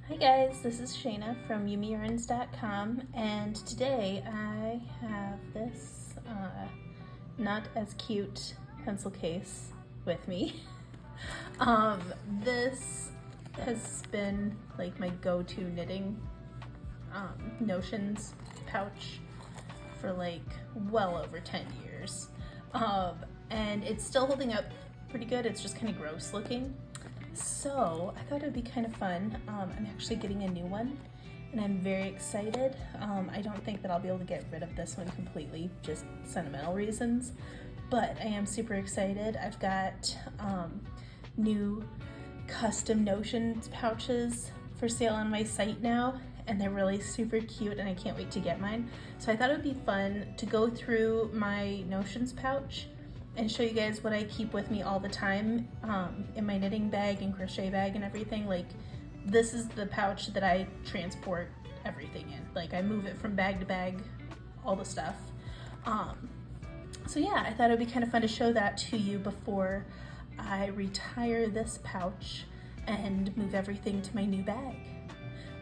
Hi guys, this is Shayna from YumiYarns.com, and today I have this not as cute pencil case with me. This has been like my go-to knitting Notions pouch for like well over 10 years. And it's still holding up pretty good. It's just kind of gross looking. So I thought it would be kind of fun. I'm actually getting a new one and I'm very excited. I don't think that I'll be able to get rid of this one completely, just sentimental reasons, but I am super excited. I've got new custom Notions pouches for sale on my site now, and they're really super cute and I can't wait to get mine. So I thought it would be fun to go through my Notions pouch and show you guys what I keep with me all the time in my knitting bag and crochet bag and everything. Like, this is the pouch that I transport everything in. Like, I move it from bag to bag, all the stuff. So yeah, I thought it'd be kind of fun to show that to you before I retire this pouch and move everything to my new bag.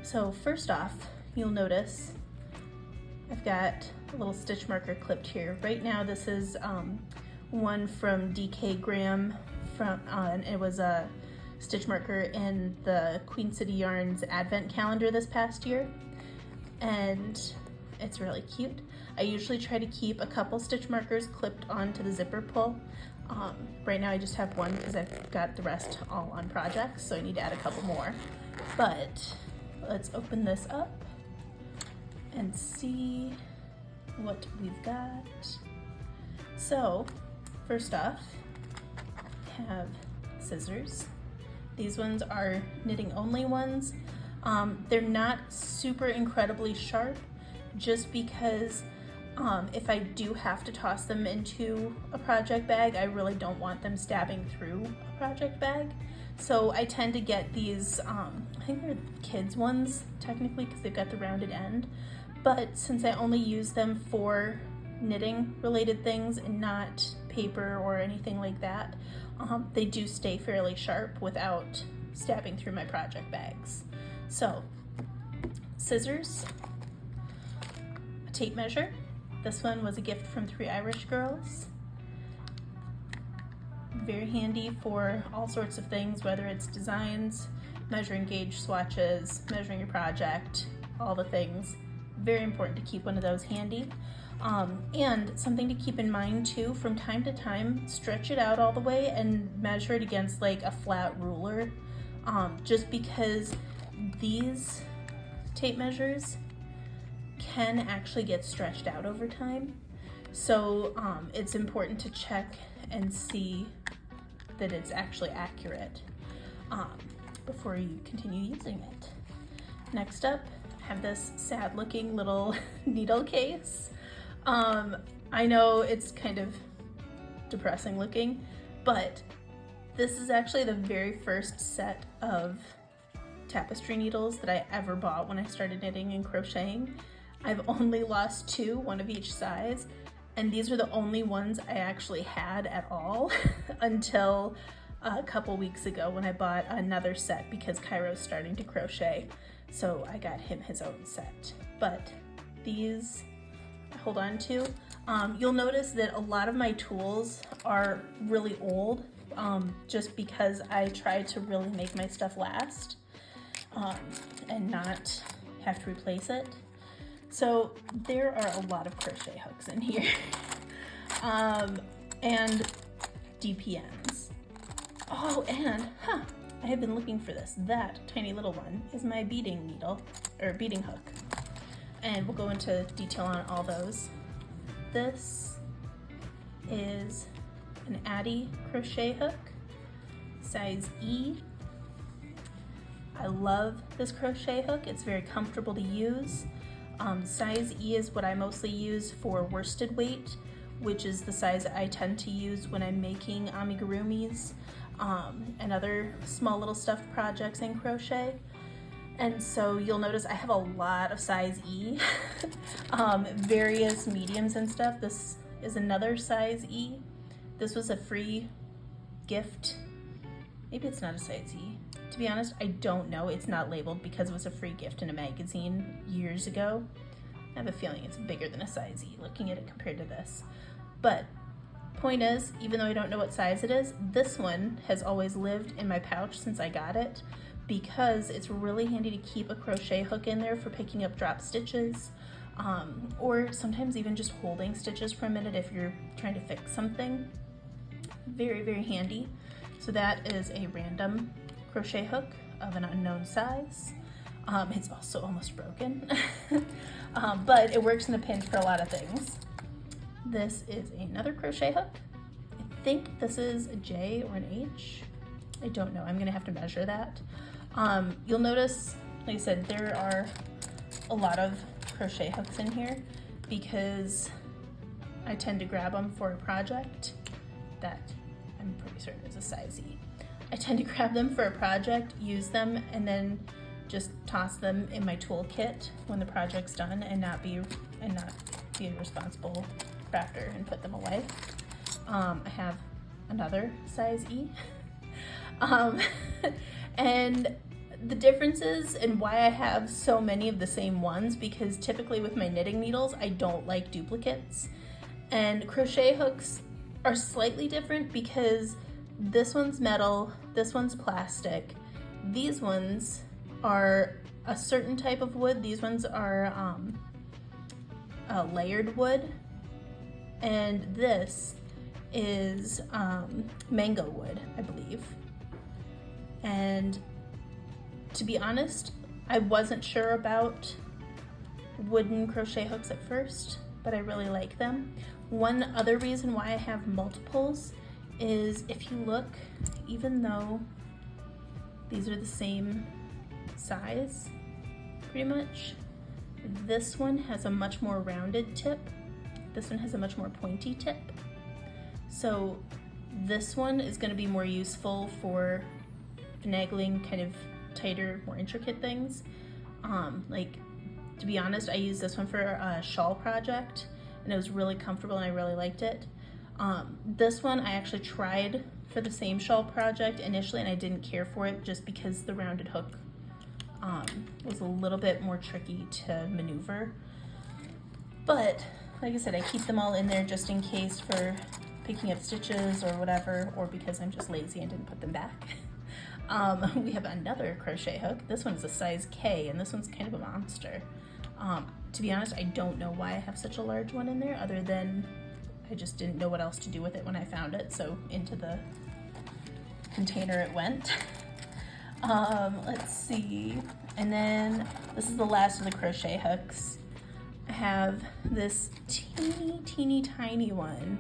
So first off, you'll notice I've got a little stitch marker clipped here. Right now this is one from DK Graham, and it was a stitch marker in the Queen City Yarns Advent calendar this past year, and it's really cute. I usually try to keep a couple stitch markers clipped onto the zipper pull. Right now I just have one because I've got the rest all on projects, so I need to add a couple more. But let's open this up and see what we've got. So first off, I have scissors. These ones are knitting only ones. They're not super incredibly sharp, just because if I do have to toss them into a project bag, I really don't want them stabbing through a project bag. So I tend to get these, I think they're kids ones technically because they've got the rounded end, but since I only use them for knitting related things and not paper or anything like that, they do stay fairly sharp without stabbing through my project bags. So scissors, a tape measure. This one was a gift from 3 Irish girls. Very handy for all sorts of things, whether it's designs, measuring gauge swatches, measuring your project, all the things. Very important to keep one of those handy. And something to keep in mind too, from time to time, stretch it out all the way and measure it against like a flat ruler, just because these tape measures can actually get stretched out over time. So it's important to check and see that it's actually accurate before you continue using it. Next up, I have this sad looking little needle case. I know it's kind of depressing looking, but this is actually the very first set of tapestry needles that I ever bought when I started knitting and crocheting. I've only lost 2, one of each size, and these are the only ones I actually had at all until a couple weeks ago when I bought another set because Cairo's starting to crochet, so I got him his own set. But these I hold on to. You'll notice that a lot of my tools are really old, just because I try to really make my stuff last and not have to replace it. So there are a lot of crochet hooks in here and DPNs. Oh, and I have been looking for this. That tiny little one is my beading needle, or beading hook. And we'll go into detail on all those. This is an Addy crochet hook, size E. I love this crochet hook. It's very comfortable to use. Size E is what I mostly use for worsted weight, which is the size I tend to use when I'm making amigurumis and other small little stuffed projects in crochet. And so you'll notice I have a lot of size E, various mediums and stuff. This is another size E. This was a free gift. Maybe it's not a size E. To be honest, I don't know. It's not labeled because it was a free gift in a magazine years ago. I have a feeling it's bigger than a size E looking at it compared to this. But point is, even though I don't know what size it is, this one has always lived in my pouch since I got it because it's really handy to keep a crochet hook in there for picking up drop stitches, or sometimes even just holding stitches for a minute if you're trying to fix something. Very, very handy. So that is a random crochet hook of an unknown size. It's also almost broken, but it works in a pinch for a lot of things. This is another crochet hook. I think this is a J or an H. I don't know, I'm gonna have to measure that. You'll notice, like I said, there are a lot of crochet hooks in here because I tend to grab them for a project that I'm pretty certain is a size E. I tend to grab them for a project, use them, and then just toss them in my toolkit when the project's done and not be a responsible crafter and put them away. I have another size E. And the differences and why I have so many of the same ones, because typically with my knitting needles, I don't like duplicates. And crochet hooks are slightly different because this one's metal, this one's plastic. These ones are a certain type of wood. These ones are layered wood. And this is mango wood, I believe. And to be honest, I wasn't sure about wooden crochet hooks at first, but I really like them. One other reason why I have multiples is if you look, even though these are the same size, pretty much, this one has a much more rounded tip. This one has a much more pointy tip. So this one is going to be more useful for finagling kind of tighter, more intricate things. Like, to be honest, I used this one for a shawl project and it was really comfortable and I really liked it. This one I actually tried for the same shawl project initially and I didn't care for it just because the rounded hook was a little bit more tricky to maneuver. But like I said, I keep them all in there just in case for picking up stitches or whatever, or because I'm just lazy and didn't put them back. We have another crochet hook. This one's a size K and this one's kind of a monster. To be honest, I don't know why I have such a large one in there other than I just didn't know what else to do with it when I found it, so into the container it went. Let's see, and then this is the last of the crochet hooks. I have this teeny tiny one.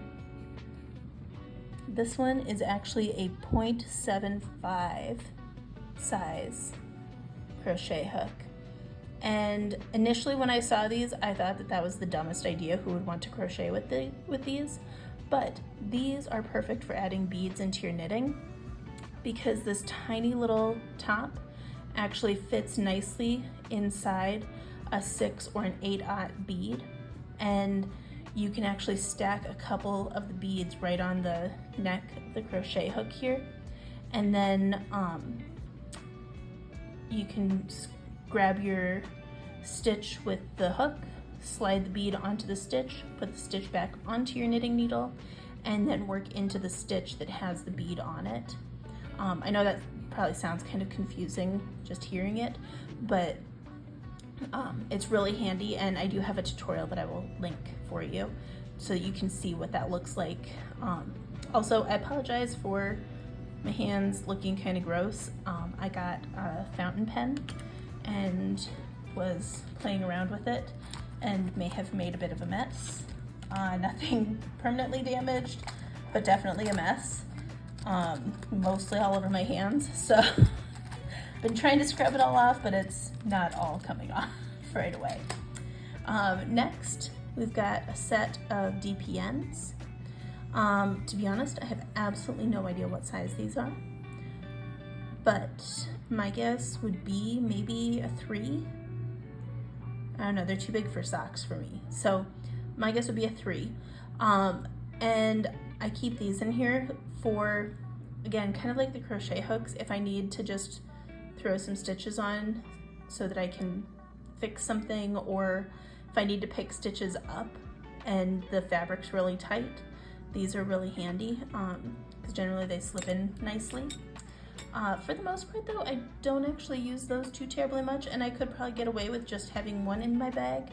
This one is actually a 0.75 size crochet hook. And initially when I saw these, I thought that that was the dumbest idea. Who would want to crochet with these? But these are perfect for adding beads into your knitting because this tiny little top actually fits nicely inside a 6 or an 8/0 bead, and you can actually stack a couple of the beads right on the neck of the crochet hook here, and then you can grab your stitch with the hook, slide the bead onto the stitch, put the stitch back onto your knitting needle, and then work into the stitch that has the bead on it. I know that probably sounds kind of confusing just hearing it, but it's really handy, and I do have a tutorial that I will link for you so that you can see what that looks like. Also, I apologize for my hands looking kind of gross. I got a fountain pen and was playing around with it and may have made a bit of a mess. Nothing permanently damaged, but definitely a mess. Mostly all over my hands, so been trying to scrub it all off, but it's not all coming off right away. Next, we've got a set of DPNs. To be honest, I have absolutely no idea what size these are, but my guess would be maybe a 3. I don't know, they're too big for socks for me, so my guess would be a 3. And I keep these in here for, again, kind of like the crochet hooks, if I need to just throw some stitches on so that I can fix something, or if I need to pick stitches up and the fabric's really tight, these are really handy because generally they slip in nicely. For the most part though, I don't actually use those too terribly much, and I could probably get away with just having one in my bag,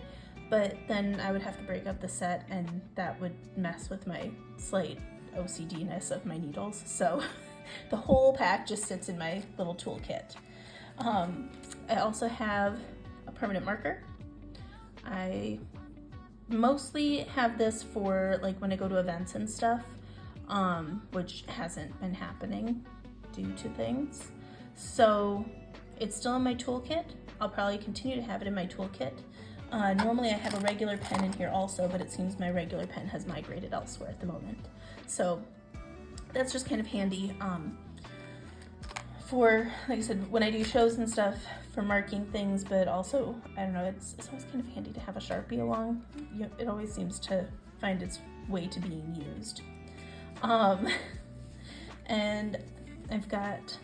but then I would have to break up the set and that would mess with my slight OCD-ness of my needles. So the whole pack just sits in my little toolkit. I also have a permanent marker. I mostly have this for like when I go to events and stuff, which hasn't been happening due to things. So it's still in my toolkit. I'll probably continue to have it in my toolkit. Normally I have a regular pen in here also, but it seems my regular pen has migrated elsewhere at the moment. So that's just kind of handy for, like I said, when I do shows and stuff, for marking things, but also, I don't know, it's always kind of handy to have a Sharpie along. It always seems to find its way to being used. And I've got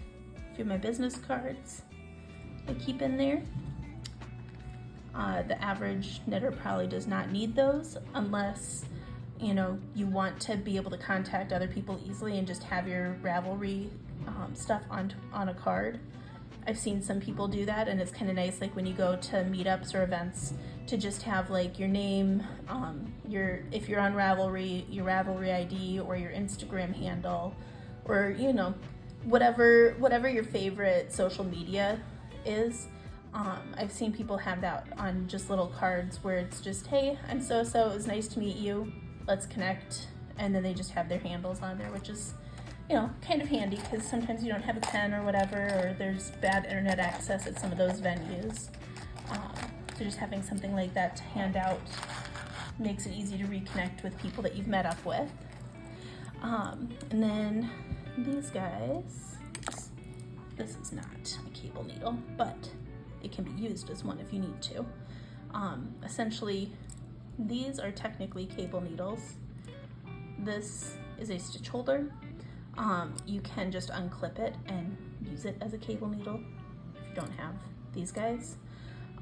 a few of my business cards I keep in there. The average knitter probably does not need those unless, you know, you want to be able to contact other people easily and just have your Ravelry stuff on a card. I've seen some people do that, and it's kind of nice, like when you go to meetups or events, to just have like your name, if you're on Ravelry, your Ravelry ID, or your Instagram handle, or you know, whatever your favorite social media is. I've seen people have that on just little cards where it's just, hey, I'm so-so, it was nice to meet you, let's connect, and then they just have their handles on there, which is, you know, kind of handy because sometimes you don't have a pen or whatever, or there's bad internet access at some of those venues. So just having something like that to hand out makes it easy to reconnect with people that you've met up with. And then these guys, this is not a cable needle, but it can be used as one if you need to. Essentially, these are technically cable needles. This is a stitch holder. You can just unclip it and use it as a cable needle if you don't have these guys.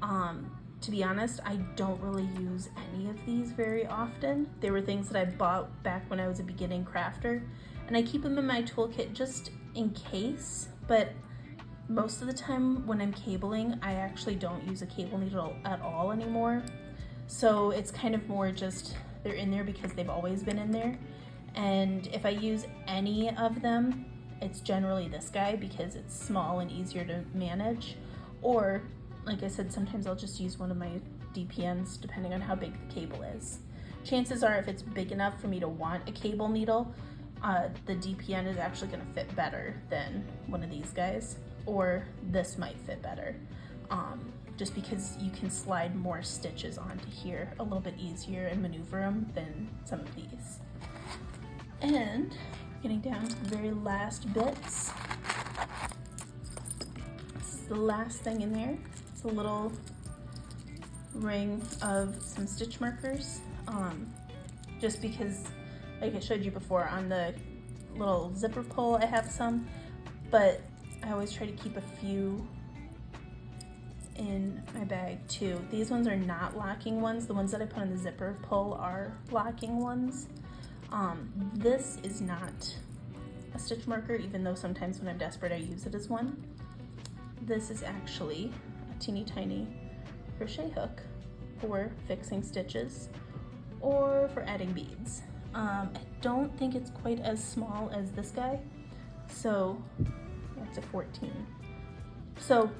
To be honest, I don't really use any of these very often. They were things that I bought back when I was a beginning crafter, and I keep them in my toolkit just in case, but most of the time when I'm cabling, I actually don't use a cable needle at all anymore. So it's kind of more just, they're in there because they've always been in there. And if I use any of them, it's generally this guy because it's small and easier to manage. Or, like I said, sometimes I'll just use one of my DPNs depending on how big the cable is. Chances are if it's big enough for me to want a cable needle, the DPN is actually gonna fit better than one of these guys. Or this might fit better, just because you can slide more stitches onto here a little bit easier and maneuver them than some of these. And getting down to the very last bits. This is the last thing in there. It's a little ring of some stitch markers, just because, like I showed you before, on the little zipper pull I have some, but I always try to keep a few in my bag too. These ones are not locking ones. The ones that I put on the zipper pull are locking ones. This is not a stitch marker, even though sometimes when I'm desperate I use it as one. This is actually a teeny tiny crochet hook for fixing stitches or for adding beads. I don't think it's quite as small as this guy, so it's a 14. So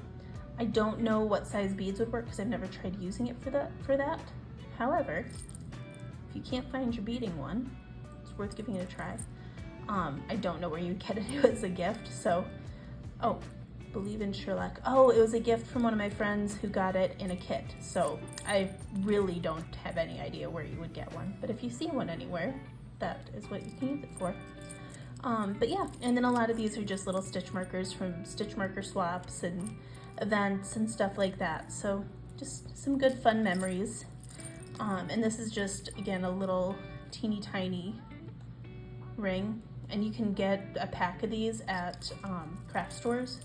I don't know what size beads would work because I've never tried using it for that. However, if you can't find your beading one, it's worth giving it a try. I don't know where you'd get it as a gift, so, oh, believe in Sherlock. Oh, it was a gift from one of my friends who got it in a kit, so I really don't have any idea where you would get one. But if you see one anywhere, that is what you can use it for. But yeah, and then a lot of these are just little stitch markers from stitch marker swaps and events and stuff like that. So just some good fun memories. And this is just, again, a little teeny tiny ring. And you can get a pack of these at craft stores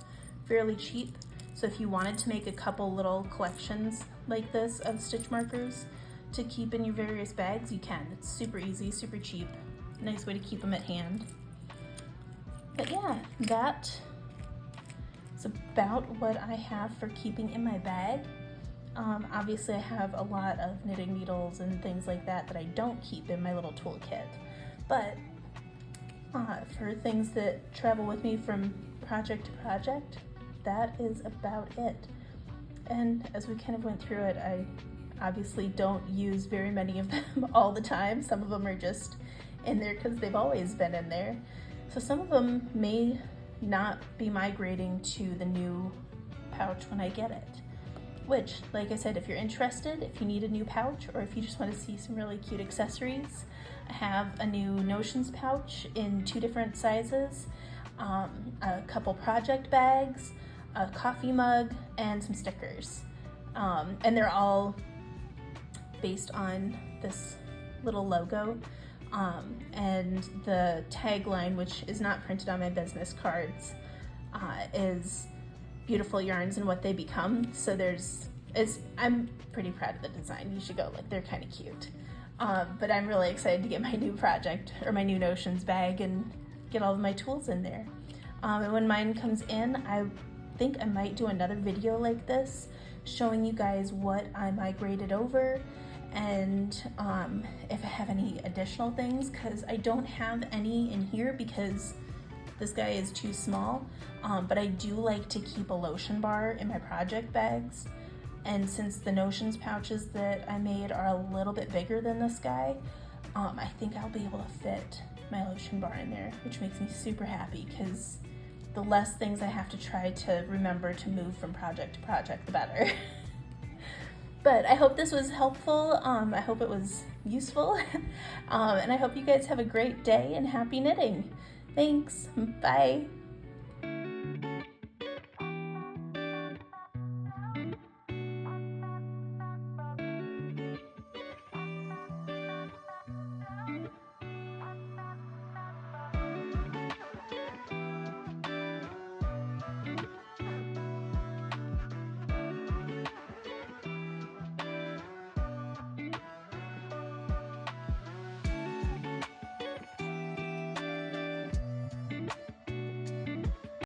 fairly cheap. So if you wanted to make a couple little collections like this of stitch markers to keep in your various bags, you can. It's super easy, super cheap. Nice way to keep them at hand. But yeah, that is about what I have for keeping in my bag. Obviously I have a lot of knitting needles and things like that I don't keep in my little toolkit. But for things that travel with me from project to project, that is about it. And as we kind of went through it, I obviously don't use very many of them all the time. Some of them are just in there because they've always been in there. So some of them may not be migrating to the new pouch when I get it. Which, like I said, if you're interested, if you need a new pouch, or if you just want to see some really cute accessories, I have a new Notions pouch in 2 different sizes, a couple project bags, a coffee mug, and some stickers. And they're all based on this little logo. And the tagline, which is not printed on my business cards, is beautiful yarns and what they become. So I'm pretty proud of the design. You should go look, they're kind of cute. But I'm really excited to get my new project, or my new Notions bag, and get all of my tools in there. And when mine comes in, I think I might do another video like this, showing you guys what I migrated over, and if I have any additional things, because I don't have any in here because this guy is too small, but I do like to keep a lotion bar in my project bags. And since the Notions pouches that I made are a little bit bigger than this guy, I think I'll be able to fit my lotion bar in there, which makes me super happy, because the less things I have to try to remember to move from project to project, the better. But I hope this was helpful. I hope it was useful. And I hope you guys have a great day and happy knitting. Thanks. Bye.